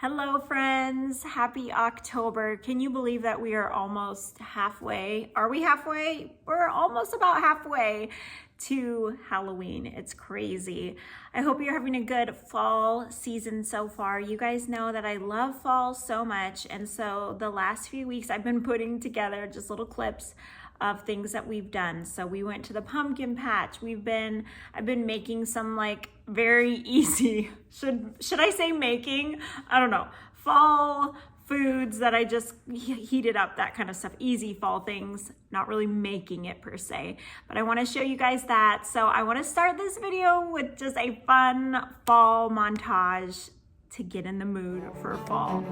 Hello, friends. Happy October. Can you believe that we are almost halfway? Are we halfway? We're almost about halfway to Halloween. It's crazy. I hope you're having a good fall season so far. You guys know that I love fall so much. And so the last few weeks I've been putting together just little clips of things that we've done. So we went to the pumpkin patch. I've been making some like very easy, should I say making? I don't know. Fall foods that I just heated up, that kind of stuff. Easy fall things, not really making it per se, but I want to show you guys that. So I want to start this video with just a fun fall montage to get in the mood for fall.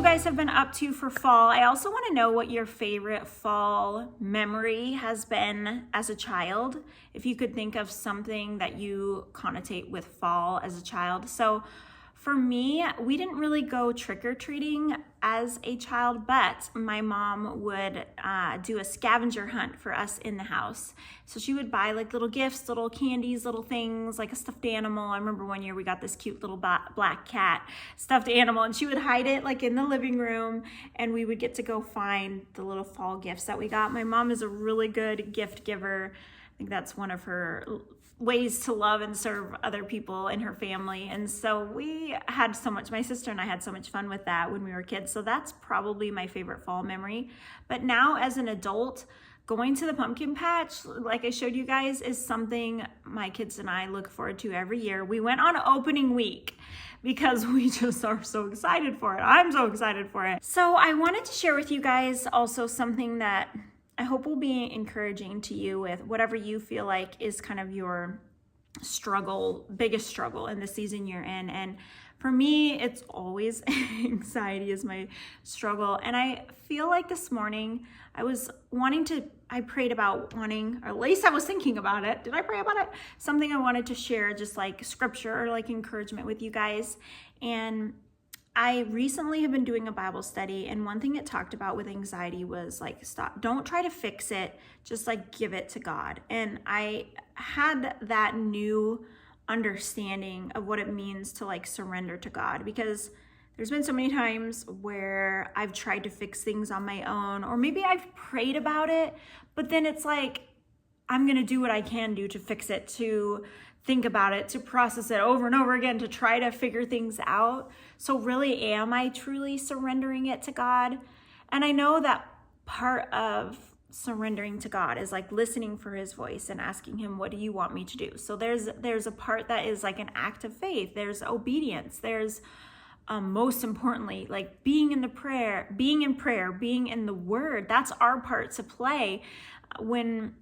guys have been up to for fall. I also want to know what your favorite fall memory has been as a child. If you could think of something that you connotate with fall as a child. So for me, we didn't really go trick-or-treating as a child, but my mom would do a scavenger hunt for us in the house. So she would buy like little gifts, little candies, little things, like a stuffed animal. I remember one year we got this cute little black cat stuffed animal, and she would hide it like in the living room, and we would get to go find the little fall gifts that we got. My mom is a really good gift giver. I think that's one of her ways to love and serve other people in her family. And so we had so much, my sister and I had so much fun with that when we were kids. So that's probably my favorite fall memory. But now as an adult, going to the pumpkin patch, like I showed you guys, is something my kids and I look forward to every year. We went on opening week because we just are so excited for it. I'm so excited for it. So I wanted to share with you guys also something that I hope will be encouraging to you with whatever you feel like is kind of your struggle, biggest struggle in the season you're in. And for me, it's always anxiety is my struggle. And I feel like this morning I prayed about wanting, or at least I was thinking about it. Did I pray about it? Something I wanted to share, just like scripture or like encouragement with you guys. And I recently have been doing a Bible study, and one thing it talked about with anxiety was like, stop, don't try to fix it, just like give it to God. And I had that new understanding of what it means to like surrender to God, because there's been so many times where I've tried to fix things on my own, or maybe I've prayed about it, but then it's like, I'm going to do what I can do to fix it, to think about it, to process it over and over again, to try to figure things out. So really, am I truly surrendering it to God? And I know that part of surrendering to God is like listening for his voice and asking him, what do you want me to do? So there's a part that is like an act of faith. There's obedience. There's most importantly, like being in prayer, being in the word. That's our part to play when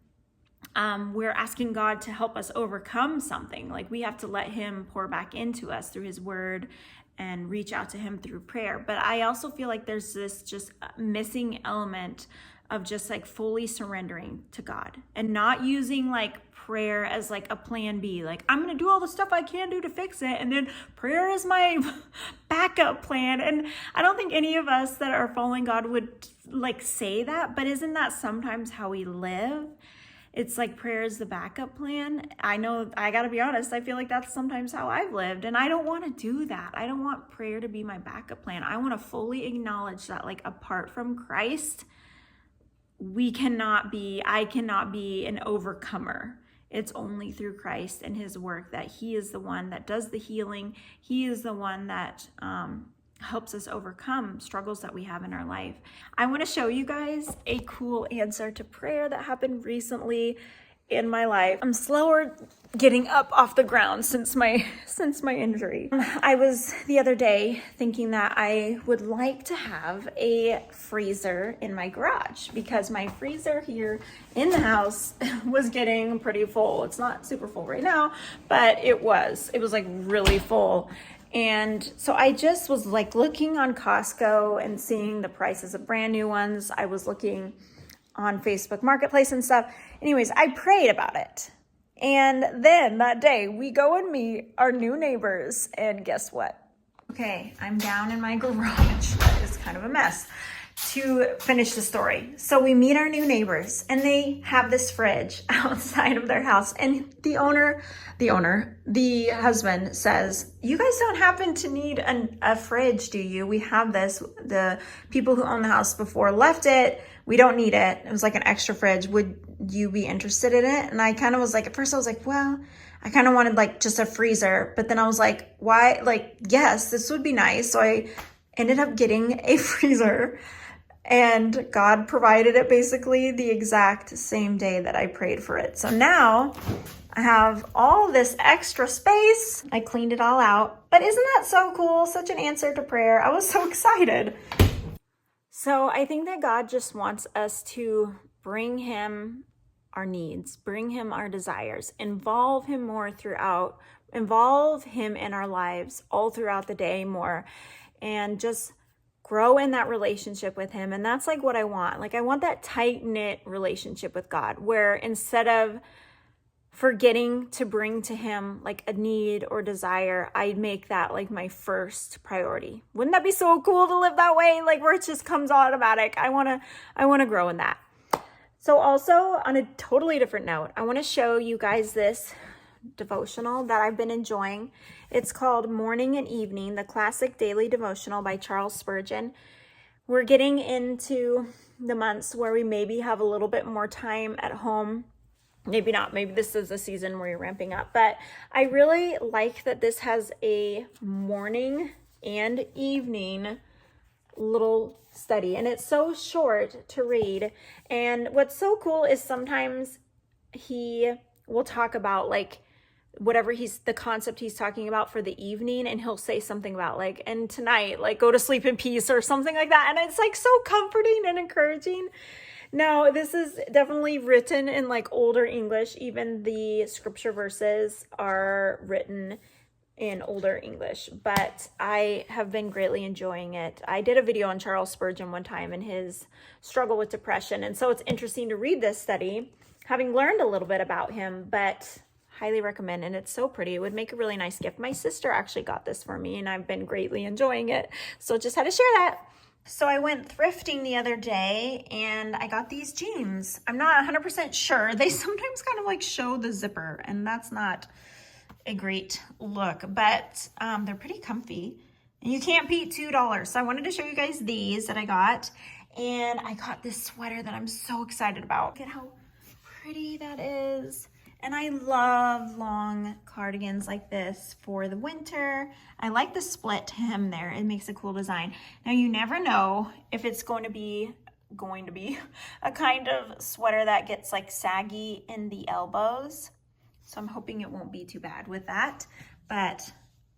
we're asking God to help us overcome something. Like we have to let him pour back into us through his word and reach out to him through prayer. But I also feel like there's this just missing element of just like fully surrendering to God and not using like prayer as like a plan B. Like I'm going to do all the stuff I can do to fix it, and then prayer is my backup plan. And I don't think any of us that are following God would like say that, but isn't that sometimes how we live? It's like prayer is the backup plan. I know, I gotta be honest, I feel like that's sometimes how I've lived, and I don't want to do that. I don't want prayer to be my backup plan. I want to fully acknowledge that like apart from Christ, I cannot be an overcomer. It's only through Christ and his work that he is the one that does the healing. He is the one that helps us overcome struggles that we have in our life. I want to show you guys a cool answer to prayer that happened recently in my life. I'm slower getting up off the ground since my injury. I was the other day thinking that I would like to have a freezer in my garage, because my freezer here in the house was getting pretty full. It's not super full right now, but it was like really full. And so I just was like looking on Costco and seeing the prices of brand new ones. I was looking on Facebook Marketplace and stuff. Anyways, I prayed about it. And then that day we go and meet our new neighbors, and guess what? Okay, I'm down in my garage. That is kind of a mess. To finish the story. So we meet our new neighbors, and they have this fridge outside of their house. And the husband says, you guys don't happen to need a fridge, do you? We have this. The people who owned the house before left it. We don't need it. It was like an extra fridge. Would you be interested in it? And I kind of was like, at first I was like, well, I kind of wanted like just a freezer. But then I was like, why? Like, yes, this would be nice. So I ended up getting a freezer. And God provided it basically the exact same day that I prayed for it. So now I have all this extra space. I cleaned it all out. But isn't that so cool? Such an answer to prayer. I was so excited. So I think that God just wants us to bring him our needs, bring him our desires, involve him more throughout, involve him in our lives all throughout the day more, and just grow in that relationship with him. And that's like what I want. Like I want that tight-knit relationship with God where instead of forgetting to bring to him like a need or desire, I make that like my first priority. Wouldn't that be so cool to live that way? Like where it just comes automatic. I want to grow in that. So also on a totally different note, I want to show you guys this devotional that I've been enjoying. It's called Morning and Evening, the Classic Daily Devotional by Charles Spurgeon. We're getting into the months where we maybe have a little bit more time at home. Maybe not. Maybe this is a season where you're ramping up. But I really like that this has a morning and evening little study. And it's so short to read. And what's so cool is sometimes he will talk about like whatever the concept he's talking about for the evening, and he'll say something about like, and tonight, like go to sleep in peace or something like that. And it's like so comforting and encouraging. Now, this is definitely written in like older English. Even the scripture verses are written in older English, but I have been greatly enjoying it. I did a video on Charles Spurgeon one time and his struggle with depression. And so it's interesting to read this study, having learned a little bit about him, but highly recommend. And it's so pretty. It would make a really nice gift. My sister actually got this for me and I've been greatly enjoying it. So just had to share that. So I went thrifting the other day and I got these jeans. I'm not 100% sure. They sometimes kind of like show the zipper and that's not a great look, but they're pretty comfy and you can't beat $2. So I wanted to show you guys these that I got. And I got this sweater that I'm so excited about. Look at how pretty that is. And I love long cardigans like this for the winter. I like the split hem there. It makes a cool design. Now you never know if it's going to be a kind of sweater that gets like saggy in the elbows. So I'm hoping it won't be too bad with that. But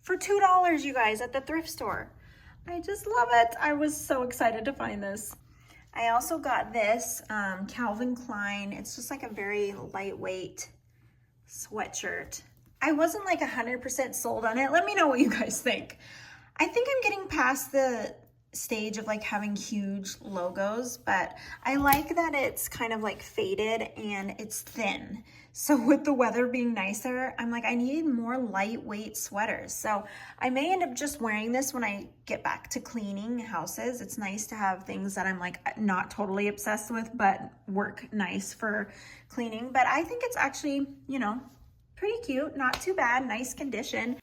for $2, you guys, at the thrift store. I just love it. I was so excited to find this. I also got this Calvin Klein. It's just like a very lightweight sweatshirt. I wasn't like 100% sold on it. Let me know what you guys think. I think I'm getting past the stage of like having huge logos, but I like that it's kind of like faded and it's thin. So with the weather being nicer, I'm like, I need more lightweight sweaters. So I may end up just wearing this when I get back to cleaning houses. It's nice to have things that I'm like not totally obsessed with, but work nice for cleaning. But I think it's actually, you know, pretty cute, not too bad, nice condition.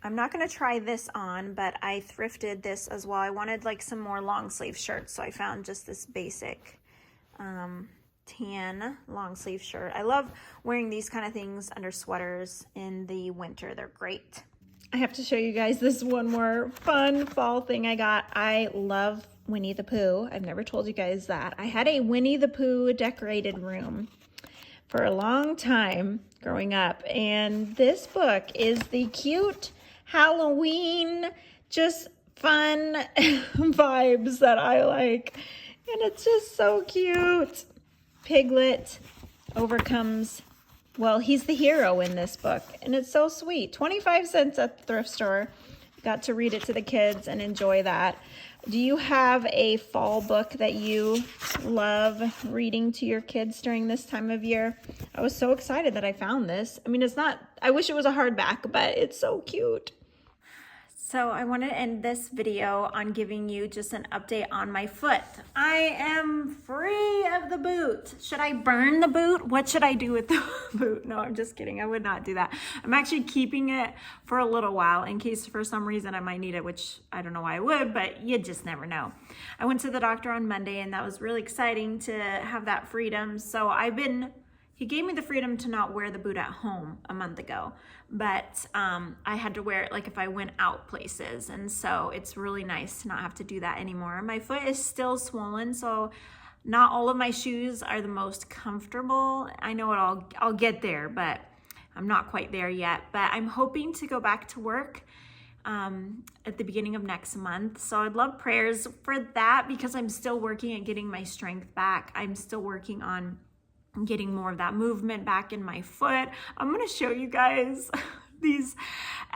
I'm not going to try this on, but I thrifted this as well. I wanted like some more long sleeve shirts, so I found just this basic tan long sleeve shirt. I love wearing these kind of things under sweaters in the winter. They're great. I have to show you guys this one more fun fall thing I got. I love Winnie the Pooh. I've never told you guys that. I had a Winnie the Pooh decorated room for a long time growing up, and this book is the cute Halloween, just fun vibes that I like. And it's just so cute. Piglet overcomes, well, he's the hero in this book. And it's so sweet. 25 cents at the thrift store. Got to read it to the kids and enjoy that. Do you have a fall book that you love reading to your kids during this time of year? I was so excited that I found this. I mean, it's not, I wish it was a hardback, but it's so cute. So I want to end this video on giving you just an update on my foot. I am free of the boot. Should I burn the boot? What should I do with the boot? No, I'm just kidding. I would not do that. I'm actually keeping it for a little while in case for some reason I might need it, which I don't know why I would, but you just never know. I went to the doctor on Monday and that was really exciting to have that freedom. So he gave me the freedom to not wear the boot at home a month ago, but I had to wear it like if I went out places. And so it's really nice to not have to do that anymore. My foot is still swollen, so not all of my shoes are the most comfortable. I know I'll get there, but I'm not quite there yet. But I'm hoping to go back to work at the beginning of next month. So I'd love prayers for that because I'm still working at getting my strength back. I'm still working on getting more of that movement back in my foot. I'm going to show you guys these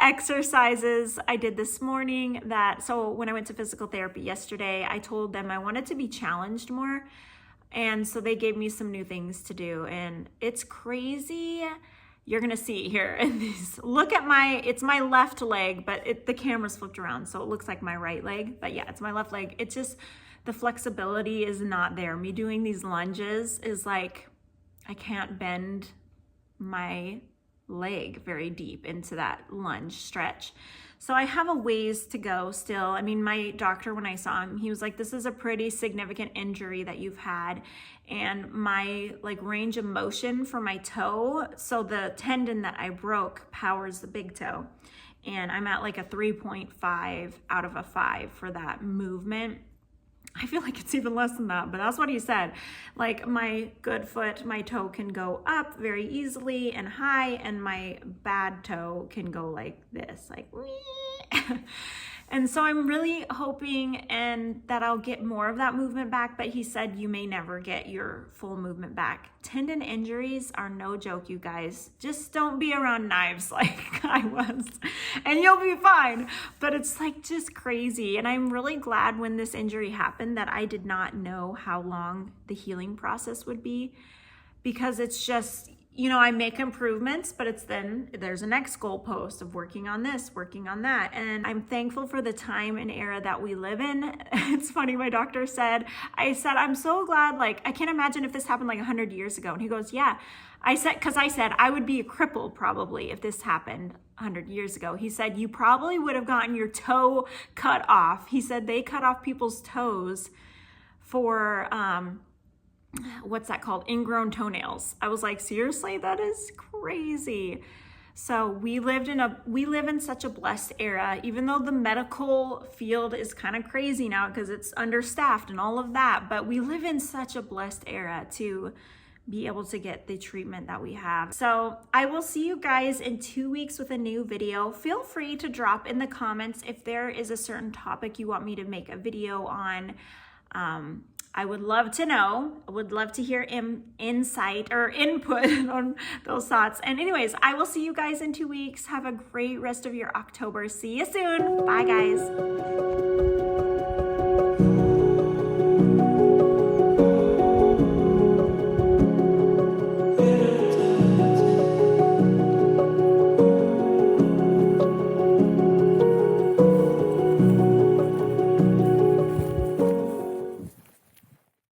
exercises I did this morning so when I went to physical therapy yesterday, I told them I wanted to be challenged more. And so they gave me some new things to do, and it's crazy. You're gonna see here in these. Look at it's my left leg, but the camera's flipped around, so it looks like my right leg. But yeah, it's my left leg. It's just, the flexibility is not there. Me doing these lunges is like, I can't bend my leg very deep into that lunge stretch. So I have a ways to go still. I mean, my doctor, when I saw him, he was like, this is a pretty significant injury that you've had. And my range of motion for my toe, so the tendon that I broke powers the big toe. And I'm at like a 3.5 out of a 5 for that movement. I feel like it's even less than that, but that's what he said. Like my good foot, my toe can go up very easily and high, and my bad toe can go like this, like and so I'm really hoping that I'll get more of that movement back, but he said you may never get your full movement back. Tendon injuries are no joke, you guys. Just don't be around knives like I was, and you'll be fine. But it's like just crazy. And I'm really glad when this injury happened that I did not know how long the healing process would be, because it's just, I make improvements, but there's a next goalpost of working on this, working on that. And I'm thankful for the time and era that we live in. It's funny, my doctor said, I'm so glad, I can't imagine if this happened 100 years ago. And he goes, yeah. Because I said I would be a cripple probably if this happened 100 years ago. He said, you probably would have gotten your toe cut off. He said they cut off people's toes for, what's that called? Ingrown toenails. I was like, seriously? That is crazy. So we live in such a blessed era, even though the medical field is kind of crazy now because it's understaffed and all of that, but we live in such a blessed era to be able to get the treatment that we have. So I will see you guys in 2 weeks with a new video. Feel free to drop in the comments if there is a certain topic you want me to make a video on. I would love to know. I would love to hear insight or input on those thoughts. And anyways, I will see you guys in 2 weeks. Have a great rest of your October. See you soon. Bye, guys.